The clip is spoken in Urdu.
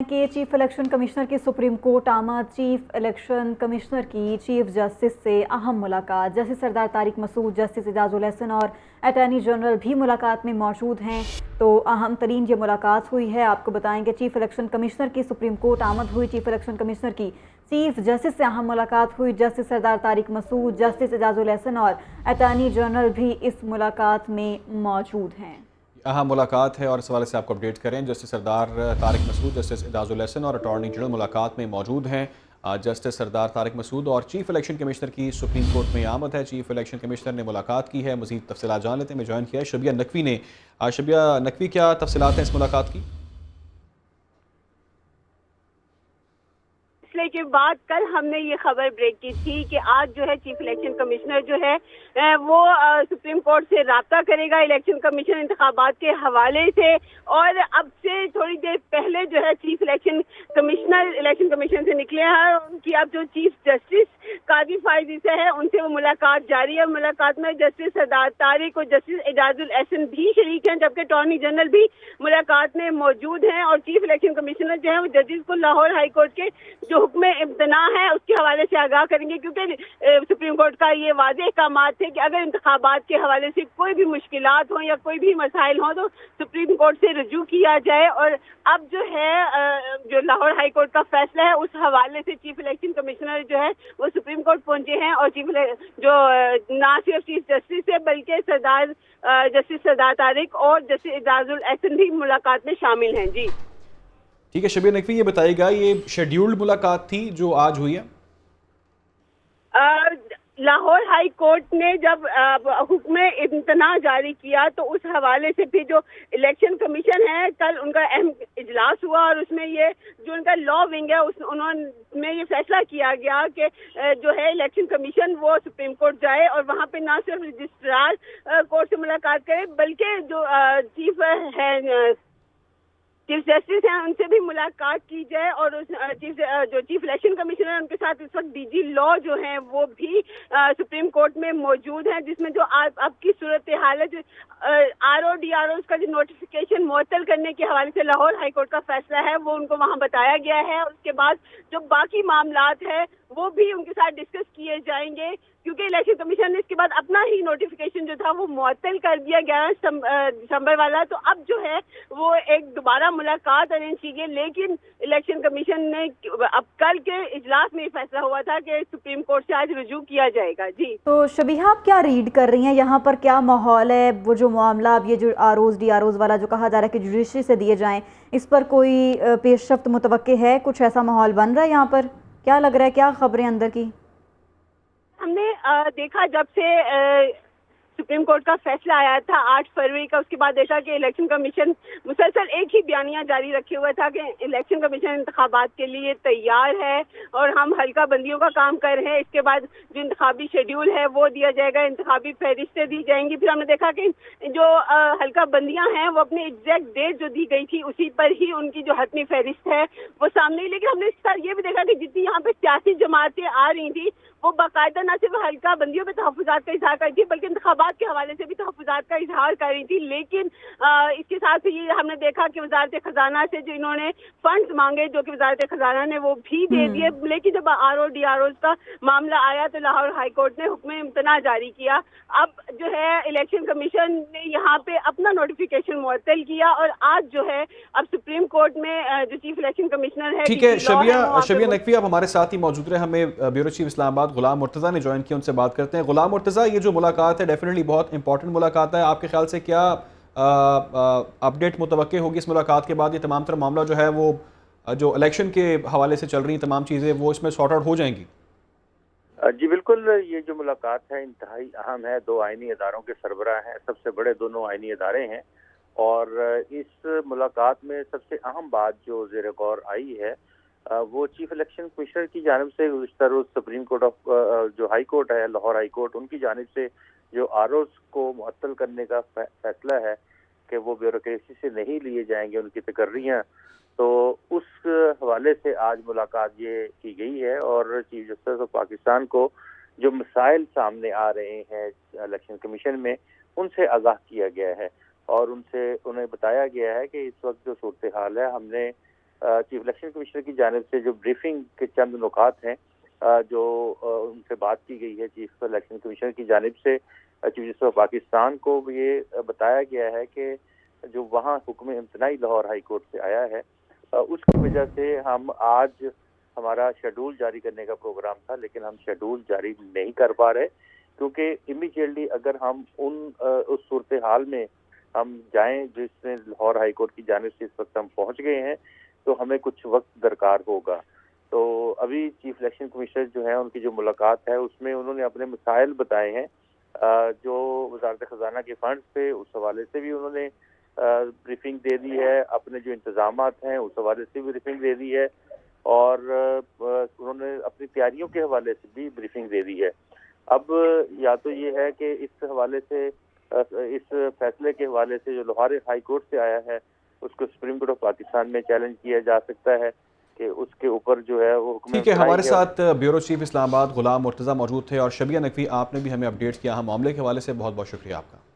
کہ چیف الیکشن کمشنر کی سپریم کورٹ آمد۔ چیف الیکشن کمشنر کی چیف جسٹس سے اہم ملاقات۔ جسٹس سردار طارق مسعود، جسٹس اعجاز الحسن اور اٹارنی جنرل بھی ملاقات میں موجود ہیں۔ تو اہم ترین یہ ملاقات ہوئی ہے۔ آپ کو بتائیں کہ چیف الیکشن کمشنر کی سپریم کورٹ آمد ہوئی۔ چیف الیکشن کمشنر کی چیف جسٹس سے اہم ملاقات ہوئی۔ جسٹس سردار طارق مسعود، جسٹس اعجاز الحسن اور اٹارنی جنرل بھی اس ملاقات میں موجود ہیں۔ اہم ملاقات ہے اور اس حوالے سے آپ کو اپڈیٹ کریں۔ جسٹس سردار طارق مسعود، جسٹس اعجاز الحسن اور اٹارنی جنرل ملاقات میں موجود ہیں۔ جسٹس سردار طارق مسعود اور چیف الیکشن کمشنر کی سپریم کورٹ میں آمد ہے۔ چیف الیکشن کمشنر نے ملاقات کی ہے۔ مزید تفصیلات جان لیتے ہیں۔ میں جوائن کیا ہے شبیہ نقوی نے۔ شبیہ نقوی، کیا تفصیلات ہیں اس ملاقات کی؟ فیصلے کے بعد کل ہم نے یہ خبر بریک کی تھی کہ آج جو ہے چیف الیکشن کمشنر جو ہے وہ سپریم کورٹ سے رابطہ کرے گا الیکشن کمیشن انتخابات کے حوالے سے، اور اب سے تھوڑی دیر پہلے جو ہے chief election commissioner election commission سے نکلے ہیں، اور ان کی اب جو چیف جسٹس قاضی فائز عیسی ہے ان سے وہ ملاقات جاری ہے۔ ملاقات میں جسٹس سردار طارق اور جسٹس اعجاز الحسن بھی شریک ہیں، جبکہ اٹارنی جنرل بھی ملاقات میں موجود ہیں، اور چیف الیکشن کمشنر جو ہے وہ ججز کو لاہور ہائی کورٹ کے جو حکم امتناع ہے اس کے حوالے سے آگاہ کریں گے، کیونکہ سپریم کورٹ کا یہ واضح احکامات تھے کہ اگر انتخابات کے حوالے سے کوئی بھی مشکلات ہوں یا کوئی بھی مسائل ہوں تو سپریم کورٹ سے رجوع کیا جائے۔ اور اب جو ہے جو لاہور ہائی کورٹ کا فیصلہ ہے اس حوالے سے چیف الیکشن کمشنر جو ہے وہ سپریم کورٹ پہنچے ہیں، اور جو نہ صرف چیف جسٹس ہے بلکہ جسٹس سردار طارق اور جسٹس اعجاز الحسن بھی ملاقات میں شامل ہیں۔ جی ٹھیک ہے شبیہ نقوی، یہ بتائیے گا یہ شیڈیولڈ ملاقات تھی جو آج ہوئی ہے؟ لاہور ہائی کورٹ نے جب حکم امتناع جاری کیا تو اس حوالے سے پھر جو الیکشن کمیشن ہے کل ان کا اہم اجلاس ہوا، اور اس میں یہ جو ان کا لا ونگ ہے انہوں میں یہ فیصلہ کیا گیا کہ جو ہے الیکشن کمیشن وہ سپریم کورٹ جائے اور وہاں پہ نہ صرف رجسٹرار کورٹ سے ملاقات کرے بلکہ جو چیف جسٹس ہیں ان سے بھی ملاقات کی جائے، اور جو چیف الیکشن کمیشنر ہیں ان کے ساتھ اس وقت ڈی جی لا جو ہیں وہ بھی سپریم کورٹ میں موجود ہیں، جس میں جو اب کی صورتحال ہے جو ڈی آر اوز کا جو نوٹیفیکیشن معطل کرنے کے حوالے سے لاہور ہائی کورٹ کا فیصلہ ہے وہ ان کو وہاں بتایا گیا ہے، اور اس کے بعد جو باقی معاملات ہیں وہ بھی ان کے ساتھ ڈسکس کیے جائیں گے، کیونکہ الیکشن کمیشن نے اس کے بعد اپنا ہی نوٹیفیکیشن جو تھا وہ معطل کر دیا 11 دسمبر والا، تو اب جو ہے وہ ایک دوبارہ ملاقات ارینج کی گئی، لیکن الیکشن کمیشن نے اب کل کے اجلاس میں یہ فیصلہ ہوا تھا کہ سپریم کورٹ سے آج رجوع کیا جائے گا۔ جی تو شبیہ آپ کیا ریڈ کر رہی ہیں یہاں پر؟ کیا ماحول ہے؟ وہ جو معاملہ اب یہ جو ڈی آر اوز والا جو کہا جا رہا ہے کہ جوڈیشری سے دیے جائیں، اس پر کوئی پیش رفت متوقع ہے؟ کچھ ایسا ماحول بن رہا ہے یہاں پر؟ کیا لگ رہا ہے؟ کیا خبریں اندر کی؟ ہم نے دیکھا جب سے سپریم کورٹ کا فیصلہ آیا تھا 8 فروری کا، اس کے بعد دیکھا کہ الیکشن کمیشن مسلسل ایک ہی بیانیہ جاری رکھے ہوئے تھا کہ الیکشن کمیشن انتخابات کے لیے تیار ہے اور ہم حلقہ بندیوں کا کام کر رہے ہیں، اس کے بعد جو انتخابی شیڈیول ہے وہ دیا جائے گا، انتخابی فہرستیں دی جائیں گی۔ پھر ہم نے دیکھا کہ جو حلقہ بندیاں ہیں وہ اپنی ایگزیکٹ ڈیٹ جو دی گئی تھی اسی پر ہی ان کی جو حتمی فہرست ہے وہ سامنے ہی، لیکن ہم نے اس کے ساتھ یہ بھی دیکھا کہ جتنی یہاں پہ سیاسی جماعتیں آ رہی تھیں وہ باقاعدہ نہ صرف حلقہ بندیوں پہ تحفظات کا اظہار کر رہی تھی بلکہ انتخابات کے حوالے سے بھی تحفظات کا اظہار کر رہی تھی، لیکن اس کے ساتھ یہ ہم نے دیکھا کہ وزارت خزانہ سے جو انہوں نے فنڈز مانگے جو کہ وزارت خزانہ نے وہ بھی دے دیے، لیکن جب ڈی آر اوز کا معاملہ آیا تو لاہور ہائی کورٹ نے حکم امتناع جاری کیا۔ اب جو ہے الیکشن کمیشن نے یہاں پہ اپنا نوٹیفیکیشن معطل کیا، اور آج جو ہے اب سپریم کورٹ میں جو چیف الیکشن کمشنر ہے ٹھیک ہے شبیہ نقوی آپ ہمارے ساتھ ہی موجود رہے۔ ہمیں بیورو چیف اسلام آباد غلام مرتضیٰ نے جوائن کیا، ان سے بات کرتے ہیں۔ غلام مرتضیٰ، یہ جو ملاقات ہے ڈیفینیٹلی بہت امپورٹنٹ ملاقات ہے، آپ کے خیال سے کیا اپڈیٹ متوقع ہوگی اس ملاقات کے بعد؟ یہ تمام تر معاملہ جو ہے وہ جو الیکشن کے حوالے سے چل رہی ہیں تمام چیزیں وہ اس میں سارٹ آؤٹ ہو جائیں گی؟ جی بالکل، یہ جو ملاقات ہے انتہائی اہم ہے، دو آئینی اداروں کے سربراہ ہیں، سب سے بڑے دونوں آئینی ادارے ہیں، اور اس ملاقات میں سب سے اہم بات جو زیر غور آئی ہے وہ چیف الیکشن کمشنر کی جانب سے گزشتہ روز سپریم کورٹ آف جو ہائی کورٹ ہے لاہور ہائی کورٹ، ان کی جانب سے جو آر اوز کو معطل کرنے کا فیصلہ ہے کہ وہ بیوروکریسی سے نہیں لیے جائیں گے ان کی تقرریاں، تو اس حوالے سے آج ملاقات یہ کی گئی ہے، اور چیف جسٹس آف پاکستان کو جو مسائل سامنے آ رہے ہیں الیکشن کمیشن میں ان سے آگاہ کیا گیا ہے، اور انہیں بتایا گیا ہے کہ اس وقت جو صورتحال ہے ہم نے چیف الیکشن کمشنر کی جانب سے جو بریفنگ کے چند نکات ہیں جو ان سے بات کی گئی ہے چیف الیکشن کمشنر کی جانب سے چیف جسٹس آف پاکستان کو یہ بتایا گیا ہے کہ جو وہاں حکم امتناعی لاہور ہائی کورٹ سے آیا ہے اس کی وجہ سے ہم آج ہمارا شیڈول جاری کرنے کا پروگرام تھا، لیکن ہم شیڈول جاری نہیں کر پا رہے کیونکہ امیڈیٹلی اگر ہم اس صورتحال میں ہم جائیں جس میں لاہور ہائی کورٹ کی جانب سے اس وقت ہم پہنچ گئے ہیں تو ہمیں کچھ وقت درکار ہوگا. تو ابھی چیف الیکشن کمشنر جو ہیں ان کی جو ملاقات ہے اس میں انہوں نے اپنے مسائل بتائے ہیں جو وزارت خزانہ کے فنڈ پہ، اس حوالے سے بھی انہوں نے بریفنگ دے دی ہے، اپنے جو انتظامات ہیں اس حوالے سے بھی بریفنگ دے دی ہے، اور انہوں نے اپنی تیاریوں کے حوالے سے بھی بریفنگ دے دی ہے. اب یا تو یہ ہے کہ اس حوالے سے اس فیصلے کے حوالے سے جو لاہور ہائی کورٹ سے آیا ہے اس کو سپریم کورٹ آف پاکستان میں چیلنج کیا جا سکتا ہے کہ اس کے اوپر جو ہے وہ حکم. ٹھیک ہے، ہمارے ساتھ بیورو چیف اسلام آباد غلام مرتضیٰ موجود تھے، اور شبیہ نقوی آپ نے بھی ہمیں اپڈیٹ کیا ہم معاملے کے حوالے سے. بہت بہت شکریہ آپ کا.